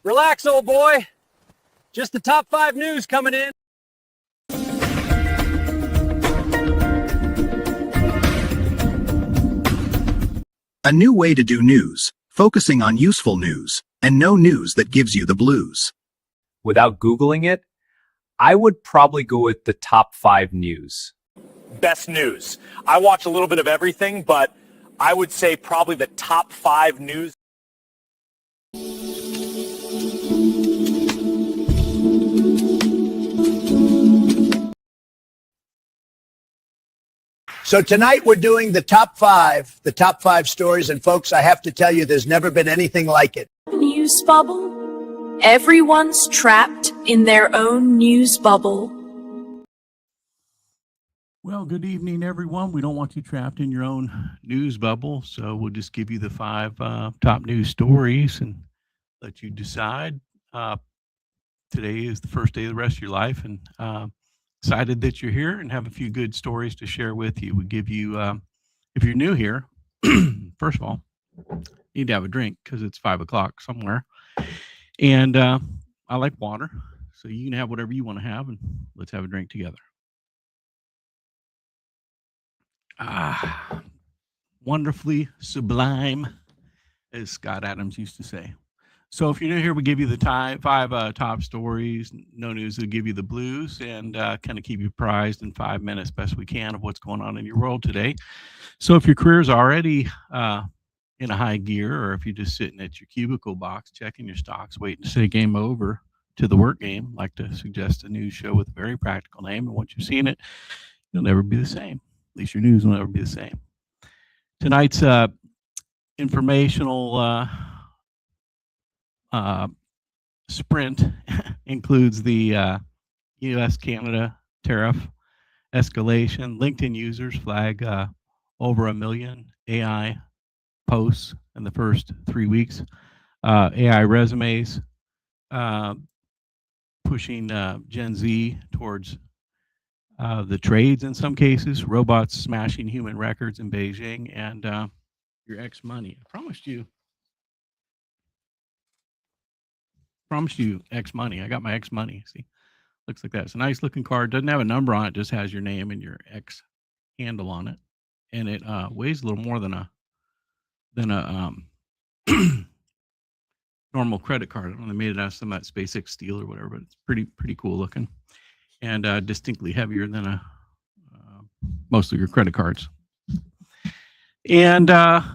Relax, old boy. Just the top 5 news coming in. A new way to do news, focusing on useful news, and no news that gives you the blues. Without Googling it, I would probably go with the top 5 news. Best news. I watch a little bit of everything, but I would say probably the top 5 news. So tonight we're doing the top five stories. And folks, I have to tell you, there's never been anything like it. News bubble. Everyone's trapped in their own news bubble. Well, good evening, everyone. We don't want you trapped in your own news bubble, so we'll just give you the 5 top news stories and let you decide. Today is the first day of the rest of your life, and excited that you're here and have a few good stories to share with you. We give you, if you're new here, first of all, you need to have a drink because it's 5 o'clock somewhere. And I like water, so you can have whatever you want to have, and let's have a drink together. Wonderfully sublime, as Scott Adams used to say. So if you're new here, we give you the 5 top stories, no news will give you the blues, and kind of keep you apprised in 5 minutes best we can of what's going on in your world today. So if your career is already in a high gear, or if you're just sitting at your cubicle box checking your stocks, waiting to say game over to the work game, I'd like to suggest a news show with a very practical name, and once you've seen it, you'll never be the same. At least your news will never be the same. Tonight's informational sprint includes the U.S.-Canada tariff escalation. LinkedIn users flag over 1 million AI posts in the first 3 weeks. AI resumes pushing Gen Z towards the trades in some cases, robots smashing human records in Beijing, and your X money. I promised you X money. I got my X money. See, looks like that. It's a nice looking card. Doesn't have a number on it. Just has your name and your X handle on it, and it weighs a little more than a normal credit card. I don't know, they made it out of some of that SpaceX steel or whatever, but it's pretty cool looking, and distinctly heavier than most of your credit cards. And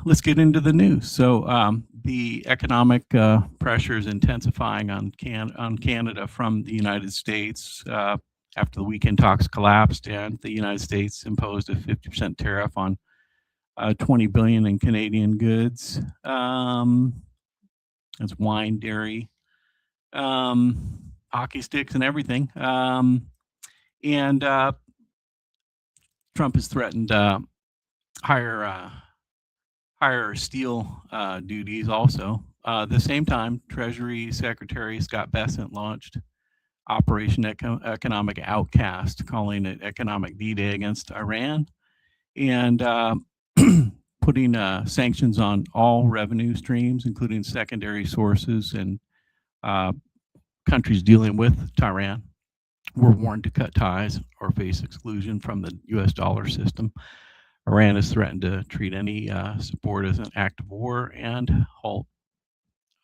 let's get into the news. So the economic pressure is intensifying on Canada from the United States after the weekend talks collapsed, and the United States imposed a 50% tariff on $20 billion in Canadian goods. That's wine, dairy, hockey sticks, and everything. And Trump has threatened higher steel duties also. At the same time, Treasury Secretary Scott Bessent launched Operation Economic Outcast, calling it economic D-Day against Iran, and putting sanctions on all revenue streams, including secondary sources, and countries dealing with Tehran were warned to cut ties or face exclusion from the U.S. dollar system. Iran has threatened to treat any support as an act of war and halt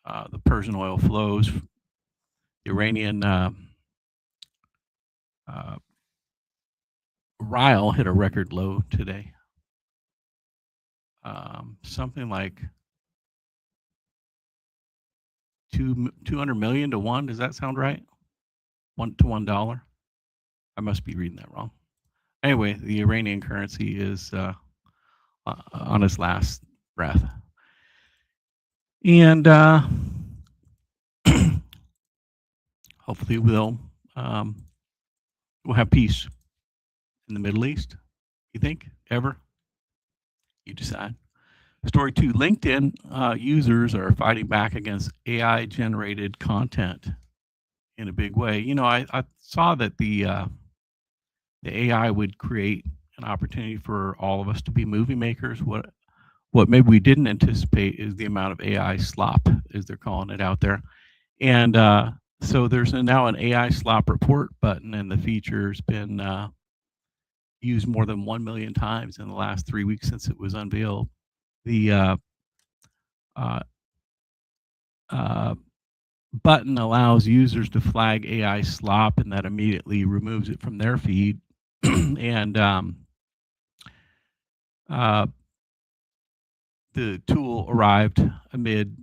the Persian oil flows. The Iranian rial hit a record low today. Something like 200 million to 1. Does that sound right? $1 to $1. I must be reading that wrong. Anyway, the Iranian currency is on its last breath. And hopefully we'll have peace in the Middle East. You think? Ever? You decide. Story 2, LinkedIn users are fighting back against AI-generated content in a big way. You know, I saw that the AI would create an opportunity for all of us to be movie makers. What maybe we didn't anticipate is the amount of AI slop, as they're calling it out there. And so there's now an AI slop report button, and the feature's been used more than 1 million times in the last 3 weeks since it was unveiled. The button allows users to flag AI slop, and that immediately removes it from their feed. And the tool arrived amid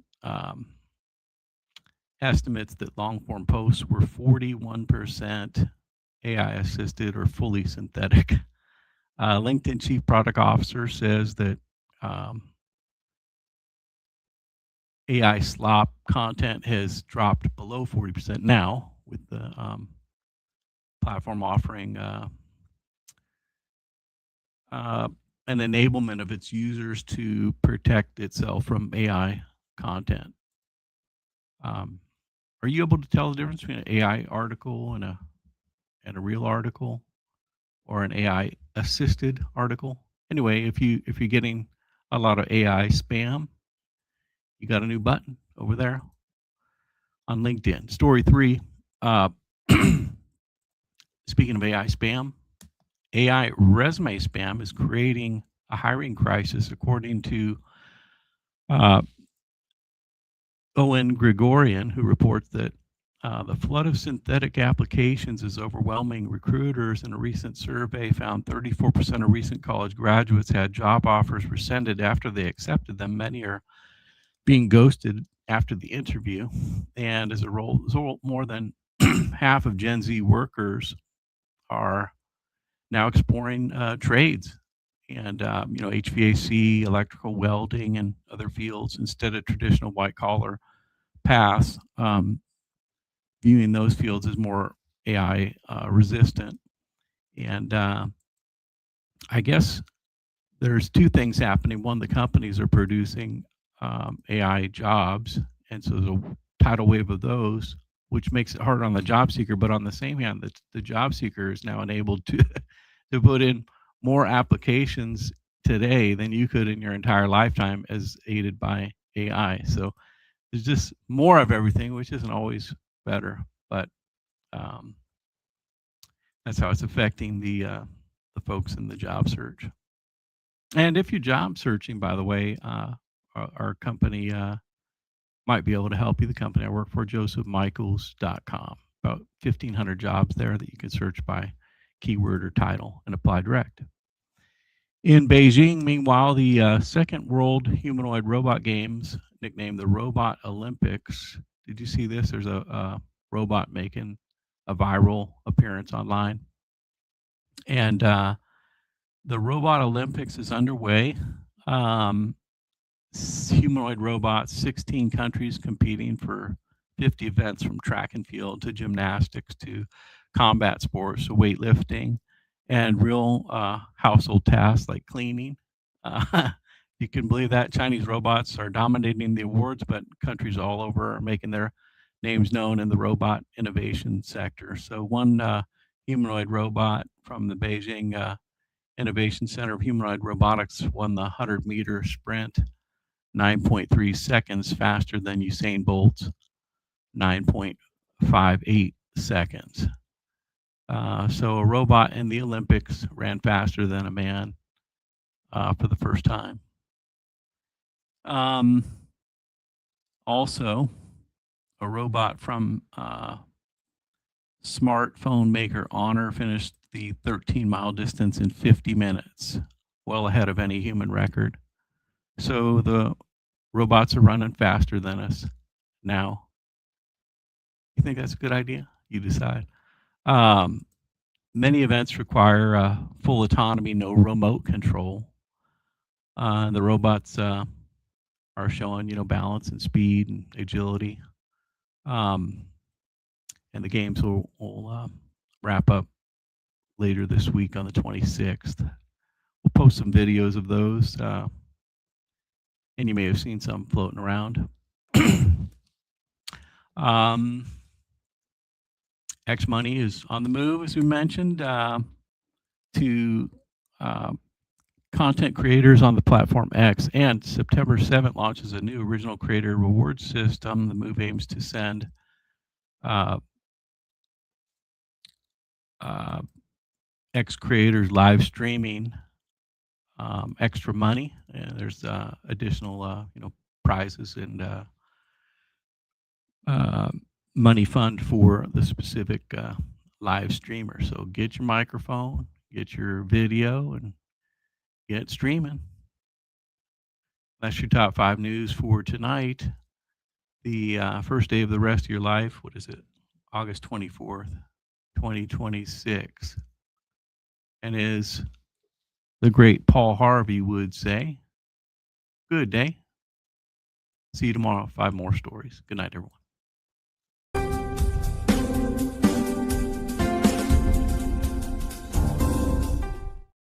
estimates that long-form posts were 41% AI assisted or fully synthetic. LinkedIn Chief Product Officer says that AI slop content has dropped below 40% now, with the platform offering an enablement of its users to protect itself from AI content. Are you able to tell the difference between an AI article and a real article, or an AI assisted article? Anyway, if you're getting a lot of AI spam, you got a new button over there on LinkedIn. Story 3. Speaking of AI spam, AI resume spam is creating a hiring crisis, according to Owen Gregorian, who reports that the flood of synthetic applications is overwhelming recruiters. In a recent survey, found 34% of recent college graduates had job offers rescinded after they accepted them. Many are being ghosted after the interview, and as a result, more than half of Gen Z workers are now exploring trades and HVAC, electrical, welding, and other fields instead of traditional white collar paths, viewing those fields as more AI resistant. And I guess there's two things happening. One, the companies are producing AI jobs, and so there's a tidal wave of those, which makes it harder on the job seeker. But on the same hand, the job seeker is now enabled to to put in more applications today than you could in your entire lifetime, as aided by AI. So there's just more of everything, which isn't always better, but that's how it's affecting the folks in the job search. And if you're job searching, by the way, our company might be able to help you. The company I work for, josephmichaels.com, about 1,500 jobs there that you can search by keyword or title and apply direct. In Beijing, meanwhile, the second World Humanoid Robot Games, nicknamed the Robot Olympics. Did you see this? There's a robot making a viral appearance online. And the Robot Olympics is underway. Humanoid robots, 16 countries competing for 50 events, from track and field to gymnastics to combat sports to weightlifting and real household tasks like cleaning. You can believe that. Chinese robots are dominating the awards, but countries all over are making their names known in the robot innovation sector. So one humanoid robot from the Beijing Innovation Center of Humanoid Robotics won the 100-meter sprint 9.3 seconds faster than Usain Bolt's 9.58 seconds. So a robot in the Olympics ran faster than a man for the first time. Also, a robot from smartphone maker Honor finished the 13-mile distance in 50 minutes, well ahead of any human record. So the robots are running faster than us now. You think that's a good idea? You decide. Many events require full autonomy, no remote control. The robots are showing, balance and speed and agility. And the games will wrap up later this week on the 26th. We'll post some videos of those, and you may have seen some floating around. X Money is on the move, as we mentioned, to content creators on the platform X, and September 7th launches a new original creator reward system. The move aims to send uh, X-creators live streaming extra money, and there's additional prizes and money fund for the specific live streamer. So get your microphone, get your video, and get streaming. That's your top 5 news for tonight. The first day of the rest of your life. What is it? August 24th, 2026. And as the great Paul Harvey would say, good day. See you tomorrow. 5 more stories. Good night, everyone.